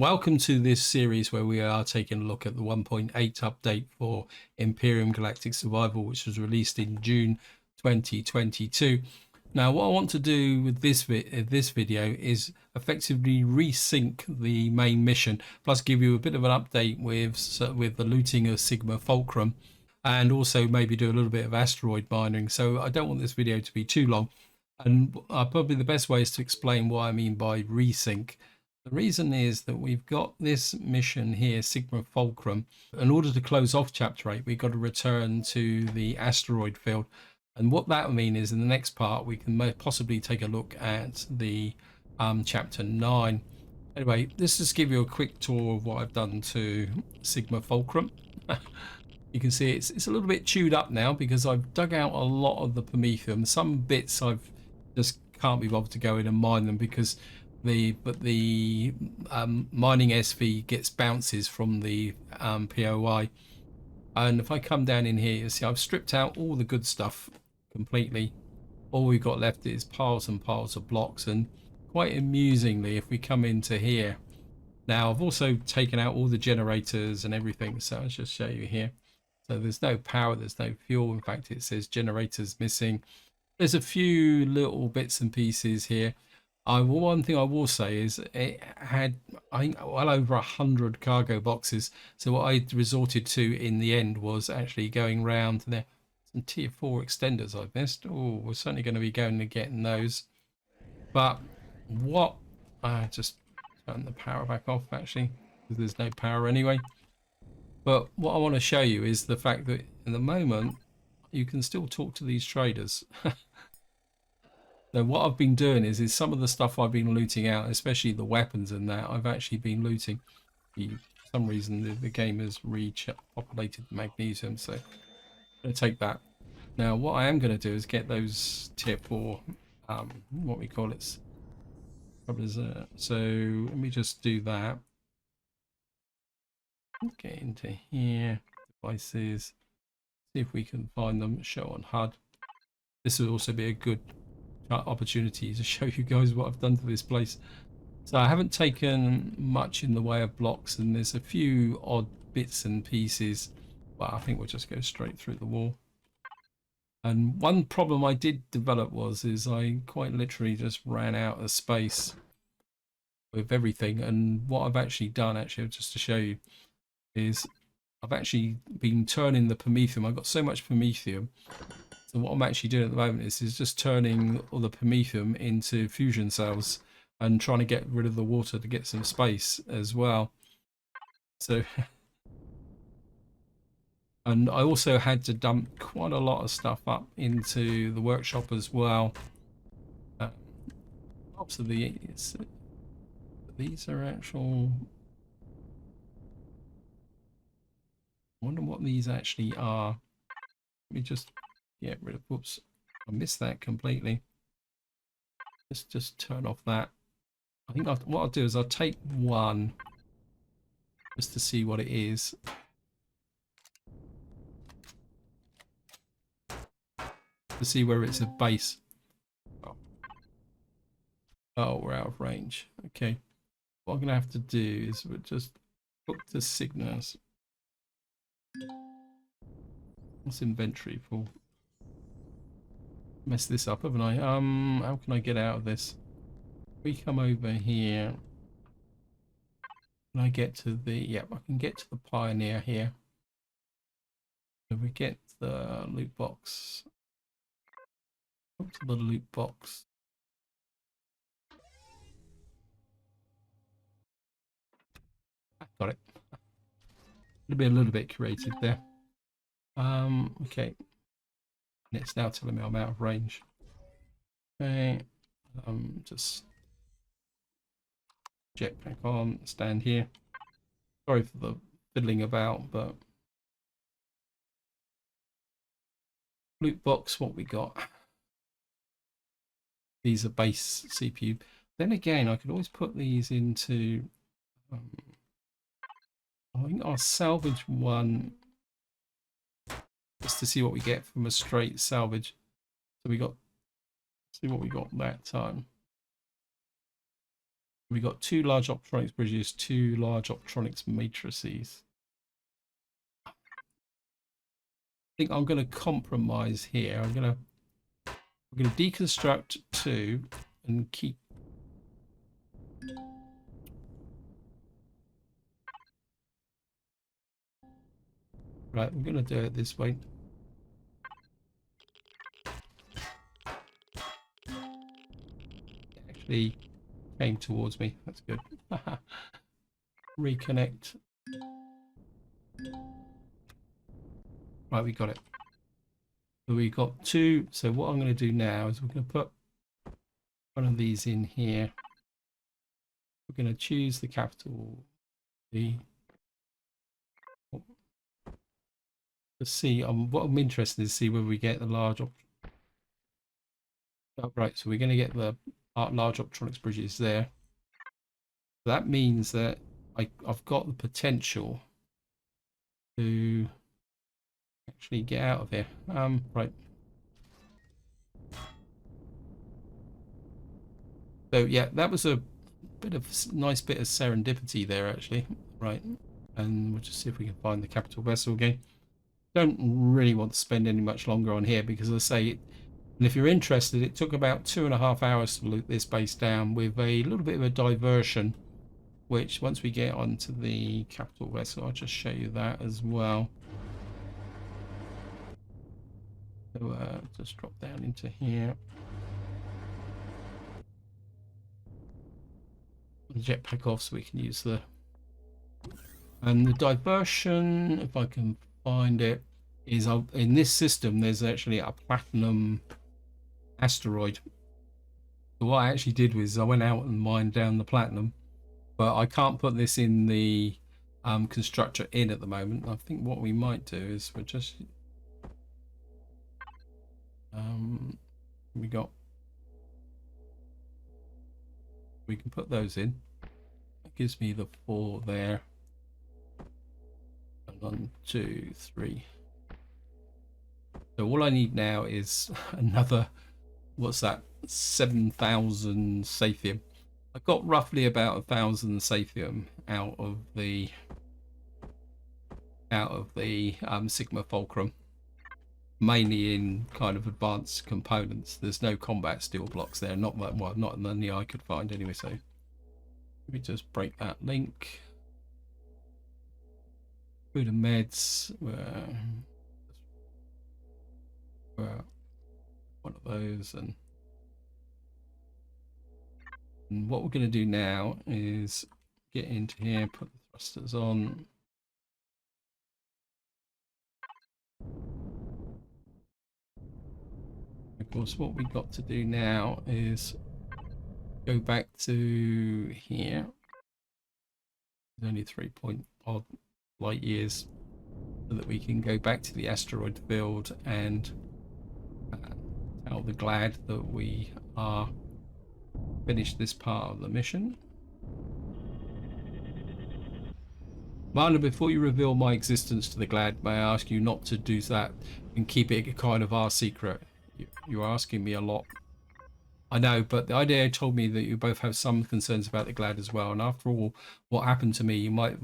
Welcome to this series where we are taking a look at the 1.8 update for Empyrion Galactic Survival, which was released in June 2022. Now, what I want to do with this video is effectively resync the main mission, plus give you a bit of an update with the looting of Sigma Fulcrum, and also maybe do a little bit of asteroid mining. So I don't want this video to be too long, and probably the best way is to explain what I mean by resync. The reason is that we've got this mission here, Sigma Fulcrum. In order to close off Chapter 8, we've got to return to the asteroid field. And what that will mean is in the next part, we can possibly take a look at the Chapter 9. Anyway, let's just give you a quick tour of what I've done to Sigma Fulcrum. You can see it's a little bit chewed up now because I've dug out a lot of the Promethium. Some bits I've just can't be bothered to go in and mine them because the mining SV gets bounces from the POI. And if I come down in here, you see I've stripped out all the good stuff completely. All we've got left is piles and piles of blocks, and quite amusingly, if we come into here now, I've also taken out all the generators and everything, so I'll just show you here. So there's no power, there's no fuel. In fact, it says generators missing. There's a few little bits and pieces here. One thing I will say is it had, I think, well over 100 cargo boxes. So what I resorted to in the end was actually going round. There some tier 4 extenders I've missed. Oh, we're certainly going to be going and getting those. But what I just turn the power back off actually, because there's no power anyway. But what I want to show you is the fact that in the moment you can still talk to these traders. So what I've been doing is some of the stuff I've been looting out, especially the weapons and that, I've actually been looting. For some reason the game has repopulated magnesium, so I'm going to take that. Now what I am going to do is get those tier 4, what we call it. So let me just do that. Get into here, devices, see if we can find them, show on HUD. This will also be a good opportunity to show you guys what I've done to this place. So I haven't taken much in the way of blocks, and there's a few odd bits and pieces, but I think we'll just go straight through the wall. And one problem I did develop is I quite literally just ran out of space with everything. And what I've actually done, just to show you, is I've actually been turning the Promethium. I've got so much Promethium. So what I'm actually doing at the moment is just turning all the Promethium into fusion cells and trying to get rid of the water to get some space as well. So, and I also had to dump quite a lot of stuff up into the workshop as well. Lots of these are actual. I wonder what these actually are. Let me just get rid of, whoops, I missed that completely. Let's just turn off that. I think what I'll do is I'll take one just to see what it is. To see where it's a base. Oh, we're out of range. Okay. What I'm going to have to do is we'll just hook the signals. What's inventory for? Messed this up, haven't I? How can I get out of this? We come over here. Can I get to the? Yep, I can get to the Pioneer here. So we get the loot box. Up to the loot box. Got it. It'll be a little bit creative there. Okay. It's now telling me I'm out of range. Okay, just jetpack on, stand here. Sorry for the fiddling about, but loot box, what we got? These are base CPU. Then again, I could always put these into. I think I'll salvage one. Just to see what we get from a straight salvage. So we got, see what we got that time. We got 2 large optronics bridges, 2 large optronics matrices. I think I'm going to compromise here. We're going to deconstruct 2 and keep. Right, we're going to do it this way. It actually came towards me. That's good. Reconnect. Right, we got it. So we got 2. So what I'm going to do now is we're going to put one of these in here. We're going to choose the capital D. Let's see. What I'm interested in is see whether we get the large. Oh, right, so we're going to get the large optronics bridges there. That means that I've got the potential to actually get out of here. Right. So yeah, that was a bit of nice bit of serendipity there actually. Right, and we'll just see if we can find the capital vessel again. Don't really want to spend any much longer on here because, as I say, and if you're interested, it took about 2.5 hours to loot this base down with a little bit of a diversion, which once we get onto the capital vessel, I'll just show you that as well. So just drop down into here. The jetpack off so we can use the. And the diversion, if I can find it, is in this system there's actually a platinum asteroid. So what I actually did was I went out and mined down the platinum, but I can't put this in the constructor in at the moment. I think what we might do is we're just we can put those in. That gives me the 4 there. 1, 2, 3. So all I need now is another, what's that, 7,000 Saphium. I got roughly about 1,000 Saphium out of the Sigma Fulcrum, mainly in kind of advanced components. There's no combat steel blocks there, not any I could find anyway. So let me just break that link. Food and meds. One of those, and what we're going to do now is get into here, put the thrusters on. Of course, what we've got to do now is go back to here. There's only 3-odd light years, so that we can go back to the asteroid field and tell the GLaD that we are finished this part of the mission. Marla, before you reveal my existence to the GLaD, may I ask you not to do that and keep it kind of our secret? You're asking me a lot. I know, but the IDA told me that you both have some concerns about the GLaD as well. And after all, what happened to me, you might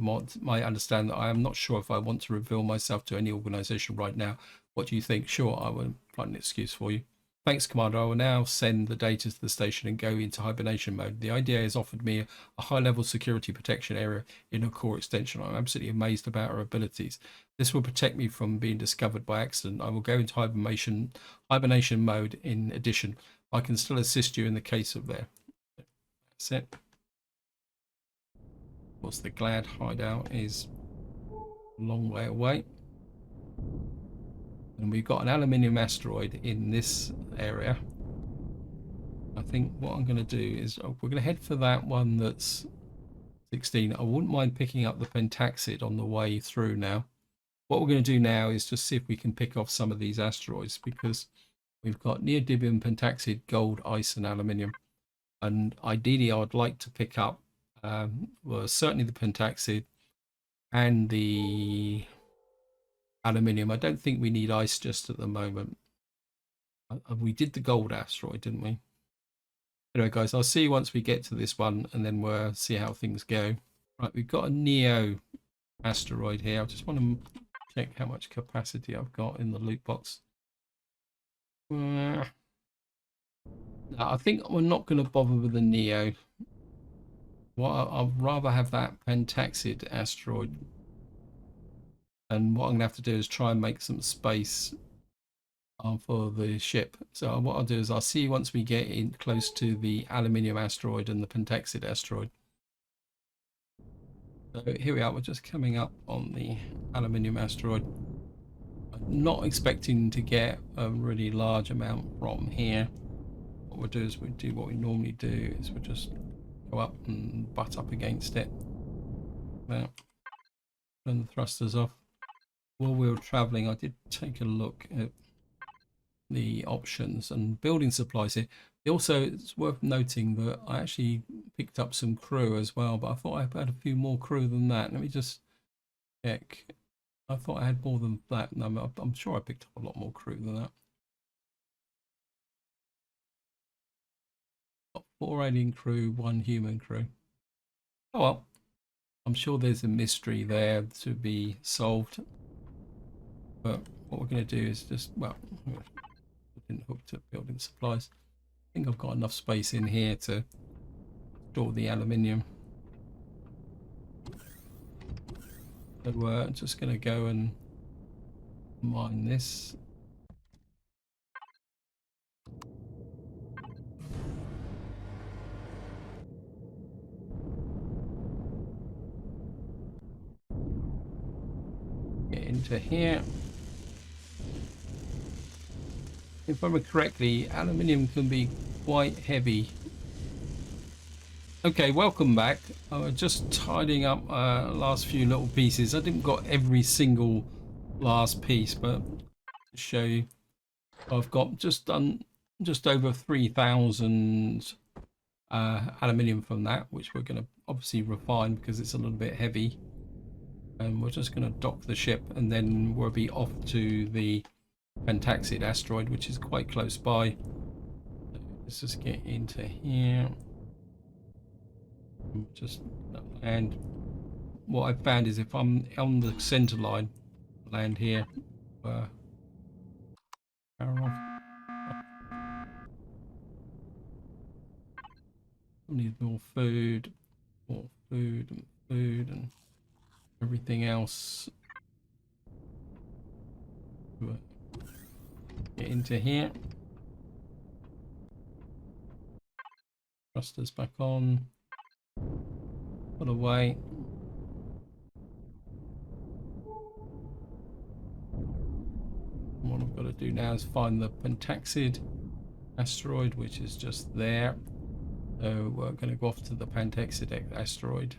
understand that I am not sure if I want to reveal myself to any organization right now. What do you think? Sure, I will find an excuse for you. Thanks, Commander. I will now send the data to the station and go into hibernation mode. The IDA has offered me a high-level security protection area in a core extension. I'm absolutely amazed about our abilities. This will protect me from being discovered by accident. I will go into hibernation mode in addition. I can still assist you in the case of there. That's it. Of course, the GLaD hideout is a long way away. And we've got an aluminium asteroid in this area. I think what I'm going to do is we're going to head for that one that's 16. I wouldn't mind picking up the pentaxid on the way through now. What we're going to do now is just see if we can pick off some of these asteroids, because we've got neodymium, pentaxid, gold, ice, and aluminium. And ideally, I would like to pick up, well, certainly the pentaxid and the aluminium. I don't think we need ice just at the moment. We did the gold asteroid, didn't we? Anyway, guys, I'll see you once we get to this one, and then we'll see how things go. Right, we've got a Neo asteroid here. I just want to check how much capacity I've got in the loot box. No, I think we're not going to bother with the Neo. Well, I'd rather have that pentaxid asteroid. And what I'm going to have to do is try and make some space for the ship. So what I'll do is I'll see you once we get in close to the aluminium asteroid and the pentaxid asteroid. So here we are, we're just coming up on the aluminium asteroid. I'm not expecting to get a really large amount from here. What we'll do is we'll do what we normally do, is we'll just go up and butt up against it. Now, turn the thrusters off. While we were traveling, I did take a look at the options and building supplies here. Also, it's worth noting that I actually picked up some crew as well, but I thought I had a few more crew than that. Let me just check. I thought I had more than that. No, I'm sure I picked up a lot more crew than that. Got 4 alien crew, 1 human crew. Oh well, I'm sure there's a mystery there to be solved. But what we're going to do is just, well, didn't hook to building supplies. I think I've got enough space in here to store the aluminium. So we're just going to go and mine this. Get into here. If I remember correctly, aluminium can be quite heavy. Okay, welcome back. I was just tidying up last few little pieces. I didn't got every single last piece, but to show you, I've got just over 3,000 aluminium from that, which we're going to obviously refine because it's a little bit heavy. And we're just going to dock the ship, and then we'll be off to the pentaxid asteroid, which is quite close by. Let's just get into here. Just land. What I found is if I'm on the center line, land here. Power off. I need more food, and everything else. Get into here. Thrusters back on. Put away. What I've got to do now is find the pentaxid asteroid, which is just there. So we're going to go off to the pentaxid asteroid.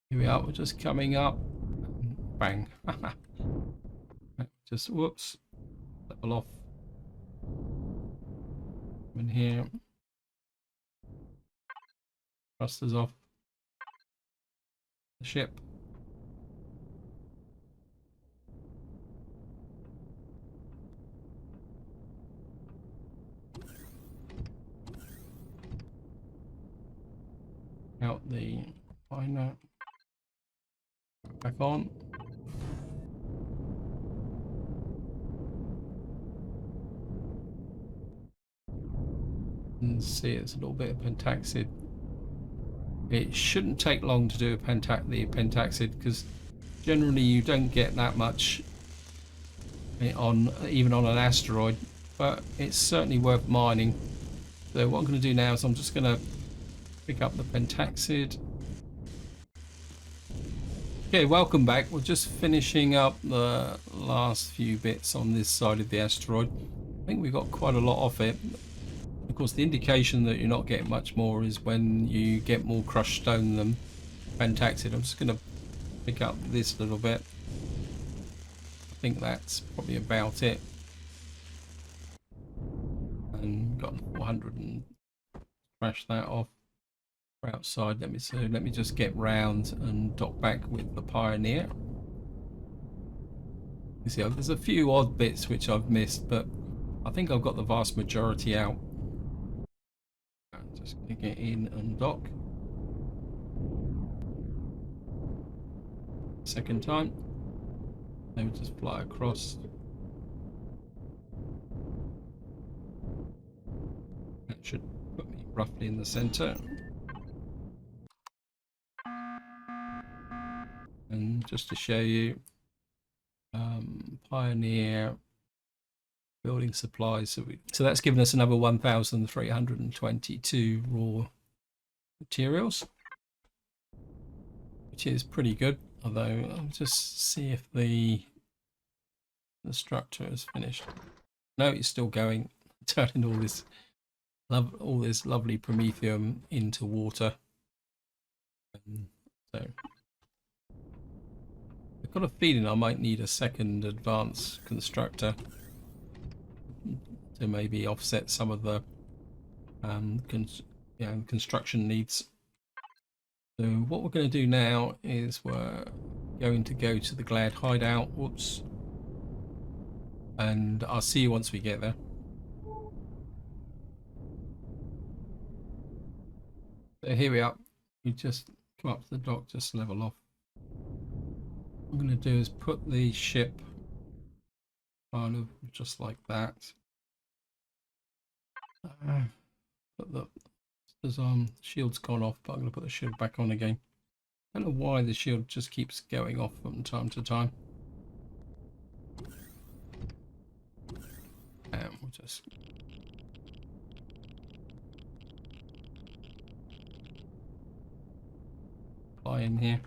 Here we are. We're just coming up. Bang. Just whoops. Level off. In here. Thrusters off. The ship. Out the liner. Back on. And see, it's a little bit of pentaxid. It shouldn't take long to do the pentaxid because generally you don't get that much on even on an asteroid, but it's certainly worth mining. So what I'm going to do now is I'm just going to pick up the pentaxid. Okay, welcome back. We're just finishing up the last few bits on this side of the asteroid. I think we got quite a lot off it. Of course, the indication that you're not getting much more is when you get more crushed stone than pentaxid. I'm just going to pick up this little bit. I think that's probably about it. And got 400 and crash that off. We're outside. Let me just get round and dock back with the Pioneer. You see, there's a few odd bits which I've missed, but I think I've got the vast majority out. Just gonna get in and dock. Second time. Then we'll just fly across. That should put me roughly in the center. And just to show you, Pioneer building supplies. So that's given us another 1,322 raw materials, which is pretty good. Although I'll just see if the structure is finished. No, it's still going, turning all this lovely promethium into water. So I've got a feeling I might need a second advanced constructor to maybe offset some of the construction needs. So what we're going to do now is we're going to go to the GLaD hideout. Whoops. And I'll see you once we get there. So here we are. You just come up to the dock, just level off. What I'm going to do is put the ship kind of just like that. Put the shield's gone off, but I'm going to put the shield back on again. I don't know why the shield just keeps going off from time to time. And we'll just fly in here.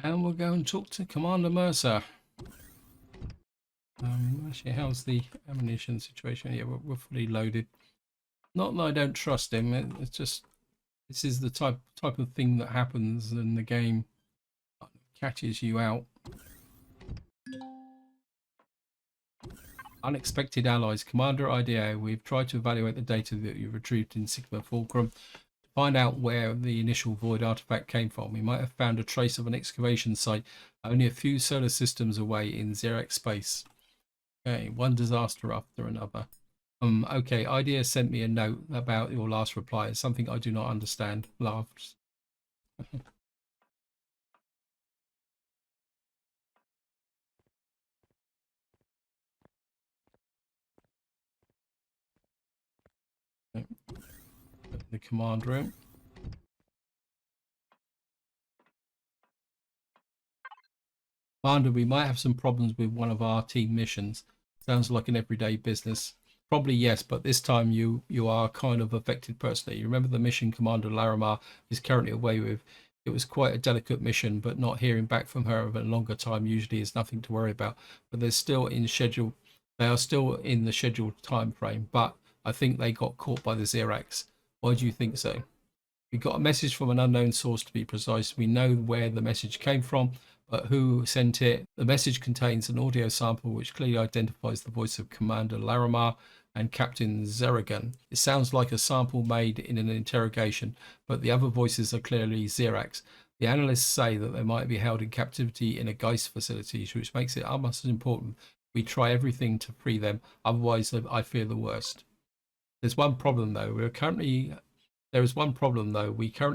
And we'll go and talk to Commander Mercer. Actually, how's the ammunition situation? Yeah, we're fully loaded. Not that I don't trust him. It's just this is the type of thing that happens in the game. Catches you out. Unexpected allies. Commander IDA, we've tried to evaluate the data that you retrieved in Sigma Fulcrum to find out where the initial void artifact came from. We might have found a trace of an excavation site only a few solar systems away in Xerax space. Okay, one disaster after another. Okay, IDEA sent me a note about your last reply. It's something I do not understand. Laughs. The command room. Commander, we might have some problems with one of our team missions. Sounds like an everyday business. Probably yes, but this time you are kind of affected personally. You remember the mission Commander Larimar is currently away with. It was quite a delicate mission, but not hearing back from her over a longer time usually is nothing to worry about. But they're still in schedule. They are still in the scheduled time frame, but I think they got caught by the Xerax. Why do you think so? We got a message from an unknown source, to be precise. We know where the message came from, but who sent it? The message contains an audio sample which clearly identifies the voice of Commander Larimar and Captain Zeragan. It sounds like a sample made in an interrogation, but the other voices are clearly Xerax. The analysts say that they might be held in captivity in a Geist facility, which makes it almost as important we try everything to free them, otherwise I fear the worst. There's one problem though. We currently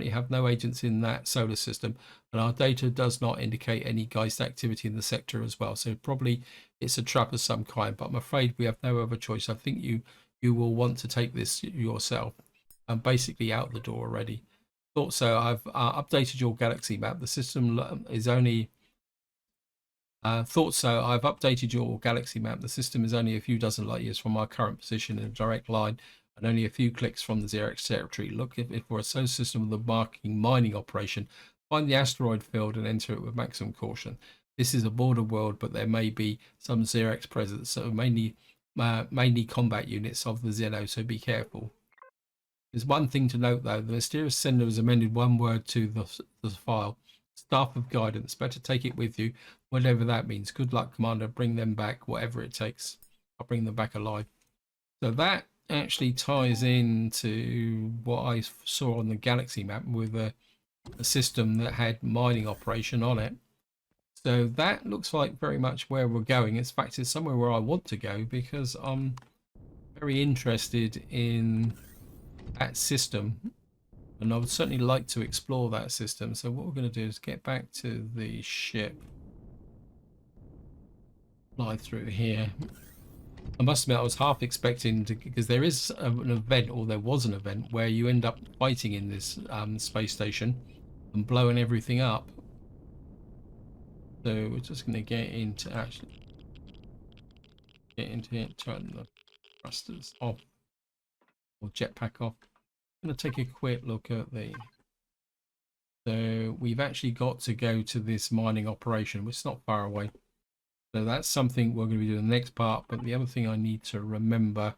have no agents in that solar system, and our data does not indicate any Geist activity in the sector as well. So probably it's a trap of some kind, but I'm afraid we have no other choice. I think you will want to take this yourself. I'm basically out the door already. Thought so. I've updated your galaxy map. The system is only... I've updated your galaxy map. The system is only a few dozen light years from our current position in a direct line, and only a few clicks from the Xerax territory. Look for a solar system with a marking mining operation. Find the asteroid field and enter it with maximum caution. This is a border world, but there may be some Xerax presence, so mainly combat units of the Xeno, so be careful. There's one thing to note though, the mysterious sender has amended one word to the file. Staff of guidance, better take it with you, whatever that means. Good luck, Commander. Bring them back, whatever it takes. I'll bring them back alive. So that actually ties into what I saw on the galaxy map with a system that had mining operation on it. So that looks like very much where we're going. In fact, it's somewhere where I want to go because I'm very interested in that system, and I would certainly like to explore that system. So what we're going to do is get back to the ship, fly through here. I must admit, I was half expecting to, because there is an event, or there was an event, where you end up fighting in this space station and blowing everything up. So we're just going to get into it, turn the thrusters off, or jetpack off. I'm going to take a quick look at the. So we've actually got to go to this mining operation, which is not far away. So that's something we're going to be doing the next part. But the other thing I need to remember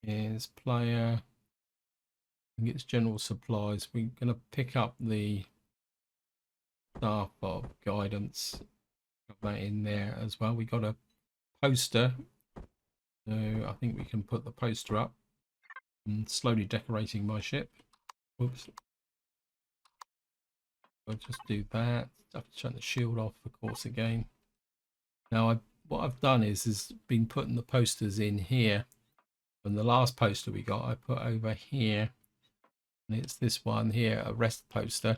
is player. I think it's general supplies. We're going to pick up the staff of guidance. Got that in there as well. We got a poster. So I think we can put the poster up. I'm slowly decorating my ship. Oops. I'll just do that. I have to turn the shield off, of course, again. Now, what I've done is been putting the posters in here. And the last poster we got, I put over here. And it's this one here, a rest poster.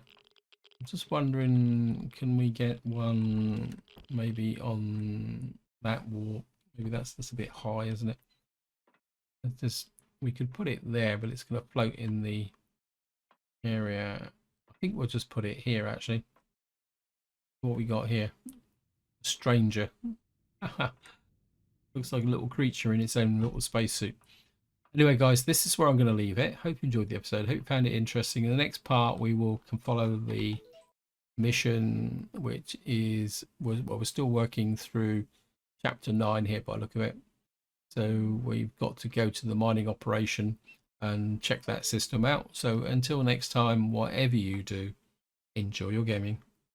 I'm just wondering, can we get one maybe on that wall? Maybe that's a bit high, isn't it? It's just, we could put it there, but it's going to float in the area. I think we'll just put it here, actually. What we got here? A stranger. Looks like a little creature in its own little spacesuit. Anyway, guys, this is where I'm going to leave it. Hope you enjoyed the episode. Hope you found it interesting. In the next part, we can follow the mission, which is, well, we're still working through chapter 9 here by the look of it. So we've got to go to the mining operation and check that system out. So until next time, whatever you do, enjoy your gaming.